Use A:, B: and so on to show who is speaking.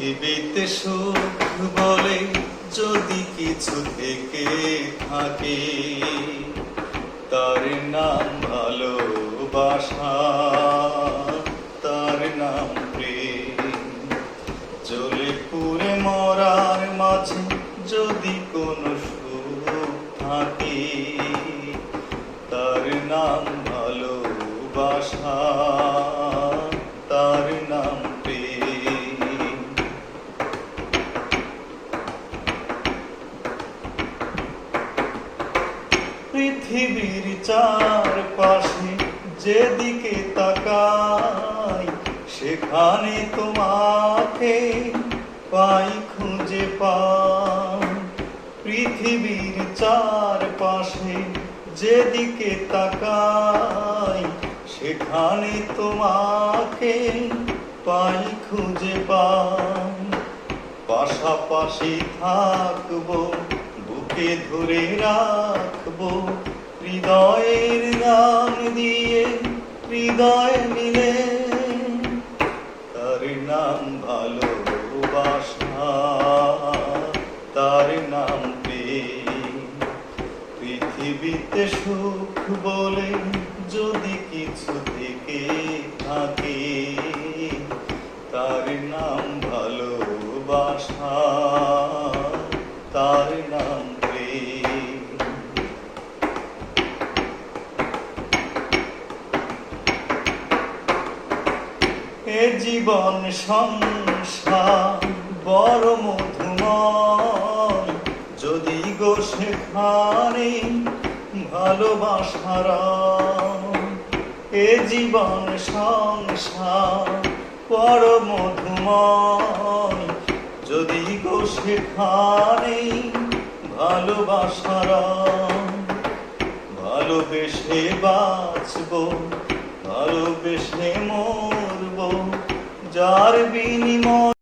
A: পৃথিবীতে সুখ বলে যদি কিছু থেকে থাকে, তার নাম ভালোবাসা, তার নাম প্রেম। জ্বলে পুড়ে মরার মাঝে যদি কোনো সুখ থাকে, তার নাম ভালোবাসা, তার নাম প্রেম। পৃথিবীর চারপাশে যেদিকে তাকাই, সেখানে তোমাকে পাই, খুঁজে পাই। পৃথিবীর চারপাশে যেদিকে তাকাই, সেখানে তোমাকে পাই, খুঁজে পাই। পাশাপাশি থাকবো, বুকে ধরে রাখবো, হৃদয়ের গান দিয়ে হৃদয় মিলে। তার নাম ভালোবাসা, তার নাম প্রেম। পৃথিবীতে সুখ বলে যদি কিছু থেকে থাকে, তার নাম ভালোবাসা, তার নাম প্রেম। এ জীবন সংসার বড় মধুময়, যদি গো সেখানে ভালোবাসার। এ জীবন সংসার বড় মধুময়, যদি গো সেখানে ভালোবাসার। ভালোবেসে বাঁচবো, ভালোবেসে মরবো, যার বিনিময়